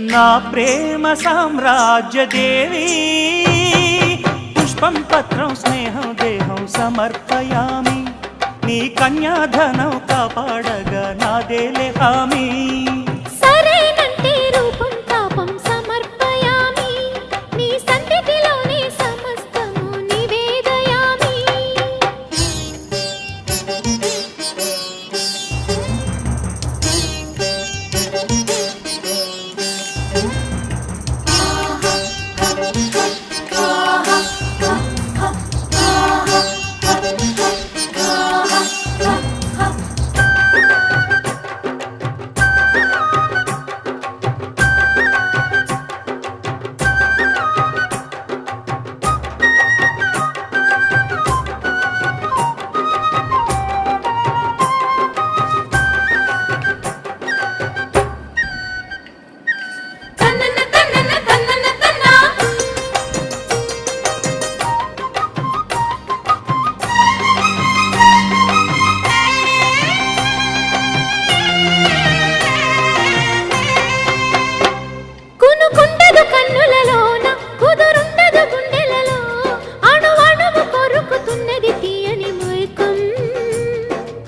నా ప్రేమ సామ్రాజ్య దేవి పుష్పం పత్రం స్నేహం దేహం సమర్పయామి నీ కన్యాధనం కాపాడగా నాదేలే హామీ సరేనంటే రూపం తాపం సమర్పయామి నీ సన్నిధిలోనే సమస్తము నివేదయామి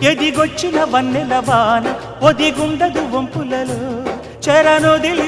ఎదిగొచ్చిన వన్నెల వాన ఒదిగుండదు వంపులలో చరణొదిలి